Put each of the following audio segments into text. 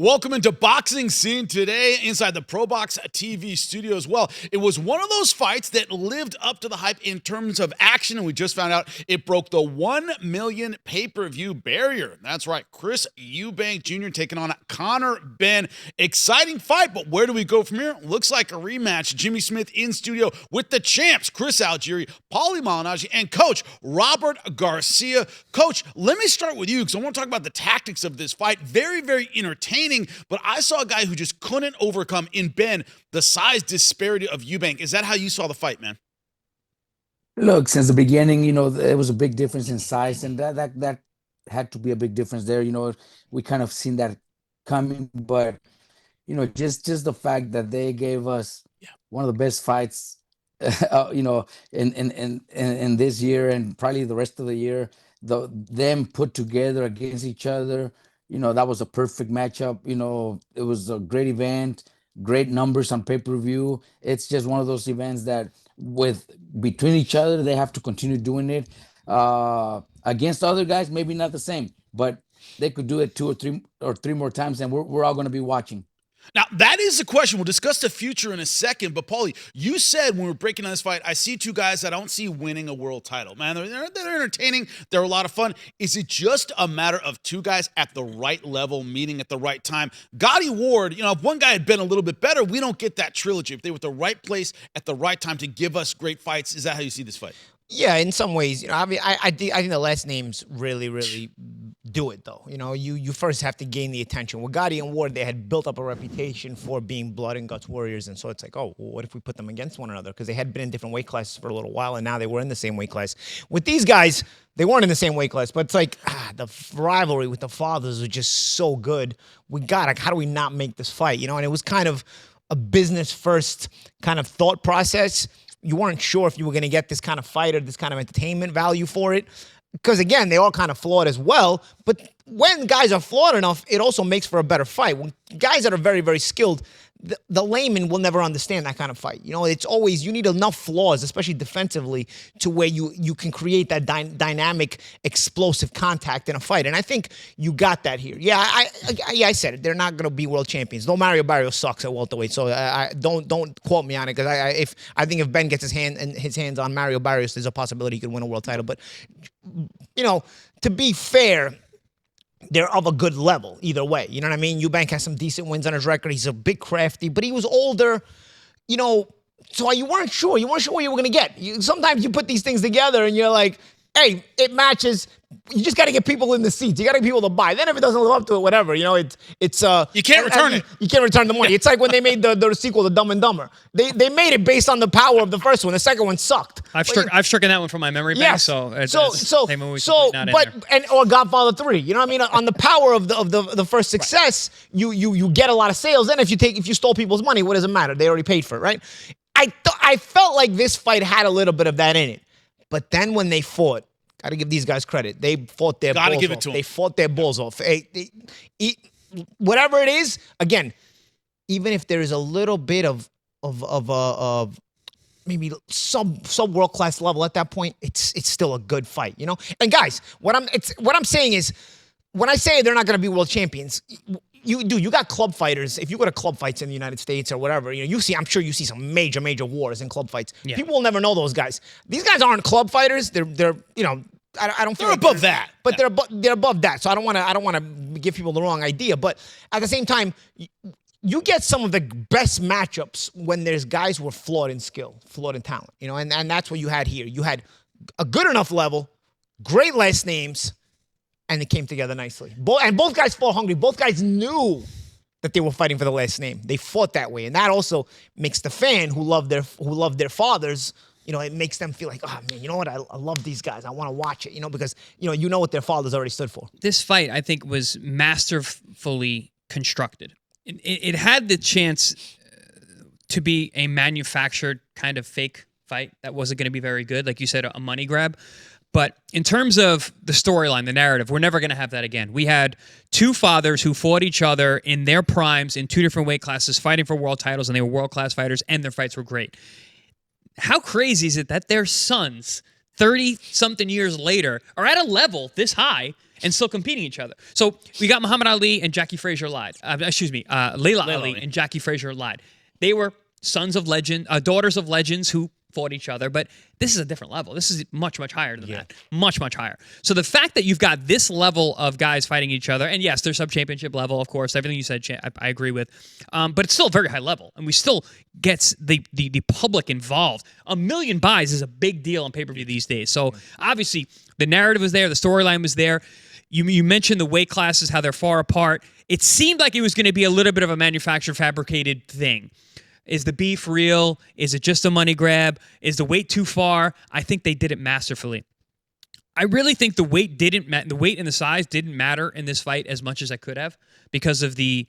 Welcome into Boxing Scene Today inside the ProBox TV studio as well. It was one of those fights that lived up to the hype in terms of action, and we just found out it broke the 1 million pay-per-view barrier. That's right, Chris Eubank Jr. taking on Conor Benn. Exciting fight, but where do we go from here? Looks like a rematch. Jimmy Smith in studio with the champs, Chris Algieri, Paulie Malignaggi, and Coach Robert Garcia. Coach, let me start with you because I want to talk about the tactics of this fight. Very, very entertaining. But I saw a guy who just couldn't overcome in Benn the size disparity of Eubank. Is that how you saw the fight, man? Look, since the beginning, there was a big difference in size, and that had to be a big difference there. We kind of seen that coming, but just the fact that they gave us one of the best fights, in this year and probably the rest of the year, them put together against each other. That was a perfect matchup. It was a great event, great numbers on pay-per-view. It's just one of those events that between each other, they have to continue doing it. Against other guys, maybe not the same, but they could do it two or three more times, and we're all going to be watching. Now, that is the question. We'll discuss the future in a second. But, Paulie, you said when we were breaking down this fight, I see two guys that I don't see winning a world title. Man, they're entertaining. They're a lot of fun. Is it just a matter of two guys at the right level, meeting at the right time? Gotti Ward, if one guy had been a little bit better, we don't get that trilogy. If they were at the right place at the right time to give us great fights, is that how you see this fight? Yeah, in some ways, I think the last names really do it though. You first have to gain the attention. With Gotti and Ward, they had built up a reputation for being blood and guts warriors, and so it's like, oh, well, what if we put them against one another? Because they had been in different weight classes for a little while, and now they were in the same weight class. With these guys, they weren't in the same weight class, but it's like the rivalry with the fathers was just so good. How do we not make this fight? And it was kind of a business first kind of thought process. You weren't sure if you were going to get this kind of fight or this kind of entertainment value for it. Because, again, they all kind of flawed as well. But when guys are flawed enough, it also makes for a better fight. When guys that are very, very skilled, the layman will never understand that kind of fight. It's always, you need enough flaws, especially defensively, to where you can create that dynamic, explosive contact in a fight. And I think you got that here. Yeah, I said it. They're not going to be world champions. No, Mario Barrios sucks at welterweight, so don't quote me on it, because I think if Benn gets his hands on Mario Barrios, there's a possibility he could win a world title. But to be fair, they're of a good level either way. You know what I mean? Eubank has some decent wins on his record. He's a big crafty, but he was older, so you weren't sure. You weren't sure what you were going to get. Sometimes you put these things together and you're like, hey, it matches. You just got to get people in the seats. You got to get people to buy. Then if it doesn't live up to it, whatever. You can't return it. You can't return the money. It's like when they made the sequel to Dumb and Dumber. They made it based on the power of the first one. The second one sucked. I've stricken that one from my memory bank. Yes. Or Godfather 3. You know what I mean? On the power of the first success, right. you get a lot of sales. Then if you stole people's money, what does it matter? They already paid for it, right? I felt like this fight had a little bit of that in it. But then when they fought, got to give these guys credit. They fought their balls off. They fought their balls off. Whatever it is, again, even if there is a little bit of maybe sub world class level at that point, it's still a good fight, And guys, what I'm saying is, when I say they're not going to be world champions, you got club fighters. If you go to club fights in the United States or whatever, I'm sure you see some major wars in club fights. Yeah. People will never know those guys. These guys aren't club fighters. They're I don't feel they're above that. But they're above that. So I don't want to give people the wrong idea. But at the same time, you get some of the best matchups when there's guys who are flawed in skill, flawed in talent. And that's what you had here. You had a good enough level, great last names, and it came together nicely. Both guys fought hungry. Both guys knew that they were fighting for the last name. They fought that way, and that also makes the fan who loved their fathers. It makes them feel like, oh man, you know what? I love these guys. I want to watch it. Because you know what their fathers already stood for. This fight, I think, was masterfully constructed. It had the chance to be a manufactured kind of fake fight that wasn't going to be very good, like you said, a money grab. But in terms of the storyline, the narrative, we're never going to have that again. We had two fathers who fought each other in their primes in two different weight classes, fighting for world titles, and they were world-class fighters, and their fights were great. How crazy is it that their sons, 30-something years later, are at a level this high and still competing each other. So we got Muhammad Ali and Jackie Frazier lied. Layla Ali and Jackie Frazier lied. They were sons of legend, daughters of legends who fought each other, but this is a different level. This is much, much higher than that. Much, much higher. So the fact that you've got this level of guys fighting each other, and yes, there's sub-championship level, of course, everything you said, I agree with, but it's still a very high level, and we still gets the public involved. 1 million buys is a big deal on pay-per-view these days. So obviously, the narrative was there, the storyline was there. You mentioned the weight classes, how they're far apart. It seemed like it was going to be a little bit of a manufactured, fabricated thing. Is the beef real? Is it just a money grab? Is the weight too far? I think they did it masterfully. I really think the weight and the size didn't matter in this fight as much as I could have because of the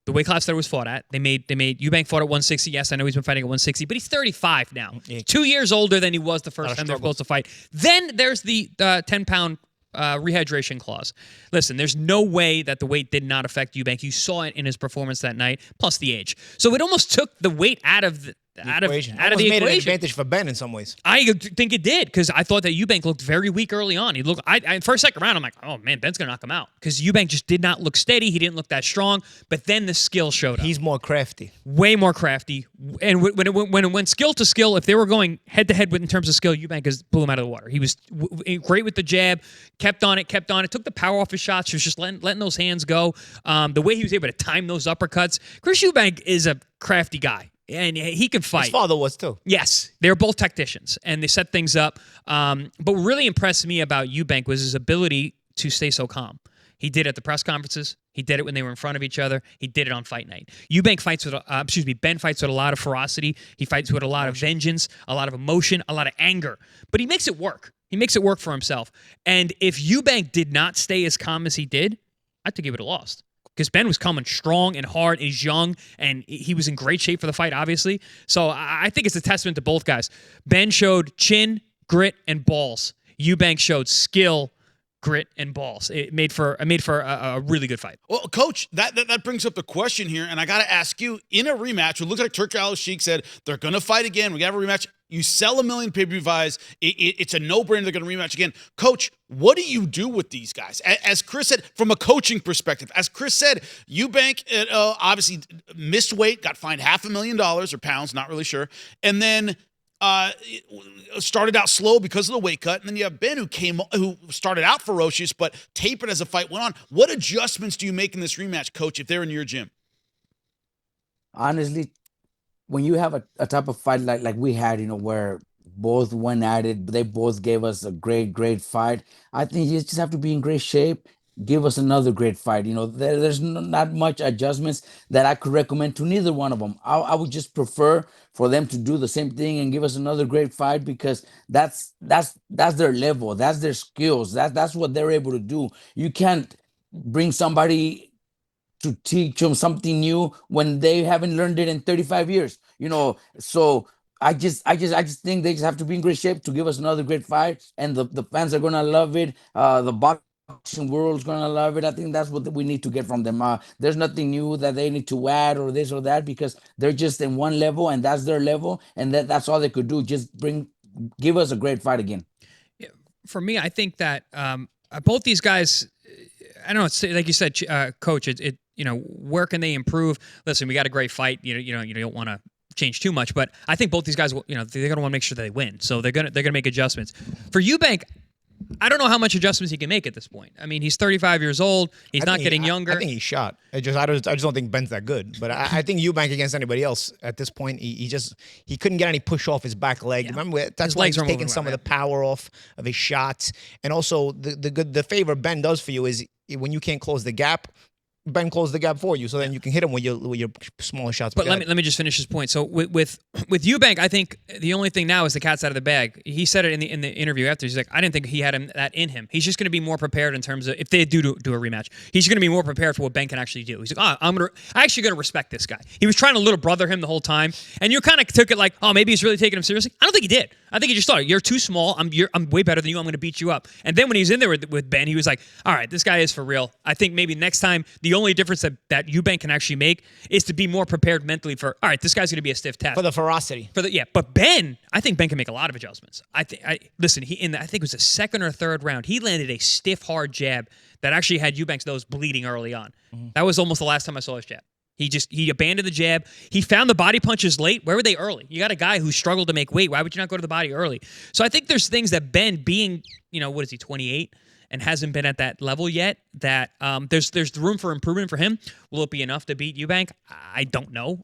weight class that it was fought at. They made Eubank fought at 160. Yes, I know he's been fighting at 160, but he's 35 now. 2 years older than he was the first time they were supposed to fight. Then there's the 10-pound rehydration clause. Listen, there's no way that the weight did not affect Eubank. You saw it in his performance that night, plus the age. So it almost took the weight out of the equation. Made an advantage for Benn in some ways. I think it did because I thought that Eubank looked very weak early on. He looked. First second round, I'm like, oh man, Benn's gonna knock him out because Eubank just did not look steady. He didn't look that strong. But then the skill showed up. He's more crafty, way more crafty. And when it went skill to skill, if they were going head to head in terms of skill, Eubank blew him out of the water. He was great with the jab, kept on it, took the power off his shots. He was just letting those hands go. The way he was able to time those uppercuts. Chris Eubank is a crafty guy. And he can fight. His father was too. Yes, they're both tacticians, and they set things up. But what really impressed me about Eubank was his ability to stay so calm. He did it at the press conferences. He did it when they were in front of each other. He did it on fight night. Benn fights with a lot of ferocity. He fights with a lot of vengeance, a lot of emotion, a lot of anger. But he makes it work. He makes it work for himself. And if Eubank did not stay as calm as he did, I think he would have lost. Because Benn was coming strong and hard, he's young, and he was in great shape for the fight, obviously. So I think it's a testament to both guys. Benn showed chin, grit, and balls. Eubank showed skill, grit, and balls. It made for a really good fight. Well, Coach, that brings up the question here, and I got to ask you, in a rematch, it looks like Turki Al-Sheikh said they're going to fight again. We got a rematch. You sell 1 million pay-per-view buys. It's a no-brainer they're going to rematch again. Coach, what do you do with these guys? As Chris said, from a coaching perspective, as Chris said, Eubank obviously missed weight, got fined $500,000 or pounds, not really sure, and then started out slow because of the weight cut. And then you have Benn who started out ferocious but tapered as the fight went on. What adjustments do you make in this rematch, Coach, if they're in your gym? Honestly, when you have a type of fight like we had, where both went at it, they both gave us a great fight, I think you just have to be in great shape, give us another great fight. There's not much adjustments that I could recommend to neither one of them. I would just prefer for them to do the same thing and give us another great fight, because that's their level, that's their skills, that's what they're able to do. You can't bring somebody to teach them something new when they haven't learned it in 35 years. So I just think they just have to be in great shape to give us another great fight, and the fans are gonna love it. The boxing world's gonna love it. I think that's what we need to get from them. There's nothing new that they need to add or this or that, because they're just in one level and that's their level, and that's all they could do. Just give us a great fight again. Yeah, for me, I think that both these guys, I don't know, it's like you said, Coach, where can they improve? Listen, we got a great fight. You don't want to change too much, but I think both these guys, they're going to want to make sure they win. So they're going to make adjustments. For Eubank, I don't know how much adjustments he can make at this point. I mean, he's 35 years old. He's not getting younger. I think he's shot. I just don't think Benn's that good. But I think Eubank against anybody else at this point, he couldn't get any push off his back leg. Yeah. Remember, that's why he's taking some of the power off of his shots. And also the favor Benn does for you is when you can't close the gap, Benn closed the gap for you, so then you can hit him with your smaller shots. But let me just finish this point. So with Eubank, I think the only thing now is the cat's out of the bag. He said it in the interview after. He's like, I didn't think he had that in him. He's just going to be more prepared in terms of if they do a rematch. He's going to be more prepared for what Benn can actually do. He's like, I'm actually going to respect this guy. He was trying to little brother him the whole time, and you kind of took it like, oh, maybe he's really taking him seriously. I don't think he did. I think he just thought, you're too small. I'm way better than you. I'm going to beat you up. And then when he's in there with Benn, he was like, all right, this guy is for real. I think maybe next time the only difference that Eubank can actually make is to be more prepared mentally for, all right, this guy's going to be a stiff test. For the ferocity. But Benn, I think Benn can make a lot of adjustments. I think it was the second or third round, he landed a stiff, hard jab that actually had Eubank's nose bleeding early on. That was almost the last time I saw his jab. He abandoned the jab. He found the body punches late. Where were they early? You got a guy who struggled to make weight. Why would you not go to the body early? So I think there's things that Benn, being, what is he, 28, and hasn't been at that level yet, that there's room for improvement for him. Will it be enough to beat Eubank? I don't know.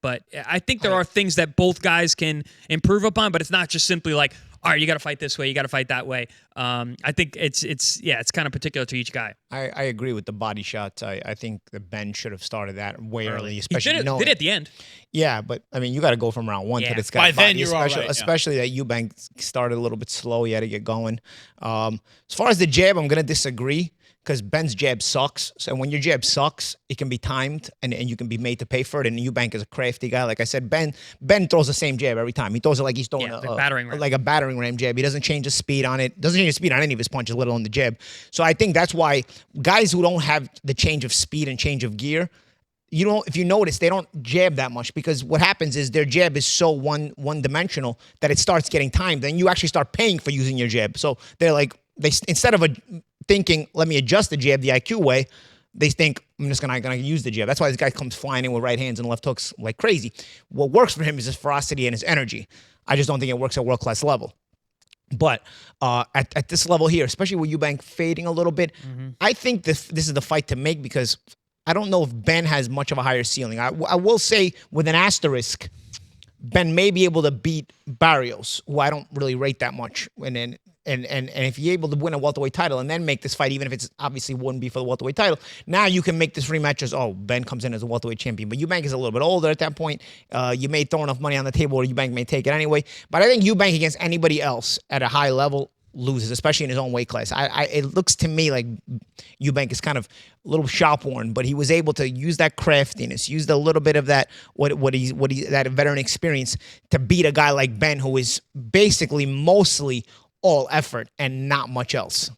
But I think there are things that both guys can improve upon, but it's not just simply like, all right, you got to fight this way, you got to fight that way. I think it's kind of particular to each guy. I agree with the body shots. I think the Benn should have started that way early, especially he did it at the end. Yeah, but I mean, you got to go from round one to this By guy. then, you're all right, especially that Eubank started a little bit slow. You had to get going. As far as the jab, I'm gonna disagree, because Benn's jab sucks. So when your jab sucks, it can be timed and you can be made to pay for it. And Eubank is a crafty guy. Like I said, Benn throws the same jab every time. He throws it like he's throwing a battering ram. like a battering ram jab. He doesn't change the speed on it. Doesn't change the speed on any of his punches, let alone the jab. So I think that's why guys who don't have the change of speed and change of gear, if you notice, they don't jab that much, because what happens is their jab is so one-dimensional that it starts getting timed. Then you actually start paying for using your jab. So they're like, instead of thinking, let me adjust the jab the IQ way, they think, I'm just gonna use the jab. That's why this guy comes flying in with right hands and left hooks like crazy. What works for him is his ferocity and his energy. I just don't think it works at world-class level. But at this level here, especially with Eubank fading a little bit, I think this is the fight to make, because I don't know if Benn has much of a higher ceiling. I will say, with an asterisk, Benn may be able to beat Barrios, who I don't really rate that much. And if you're able to win a welterweight title and then make this fight, even if it's obviously wouldn't be for the welterweight title, now you can make this rematch as, Benn comes in as a welterweight champion. But Eubank is a little bit older at that point. You may throw enough money on the table where Eubank may take it anyway. But I think Eubank against anybody else at a high level loses, especially in his own weight class. It looks to me like Eubank is kind of a little shop-worn, but he was able to use that craftiness, use a little bit of that that veteran experience to beat a guy like Benn, who is basically mostly all effort and not much else.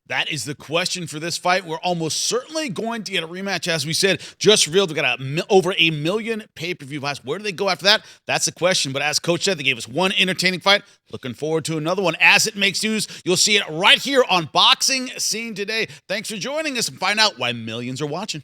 That is the question for this fight. We're almost certainly going to get a rematch, as we said. Just revealed we got over 1 million pay-per-view buys. Where do they go after that? That's the question. But as Coach said, they gave us one entertaining fight. Looking forward to another one. As it makes news, you'll see it right here on Boxing Scene Today. Thanks for joining us, and find out why millions are watching.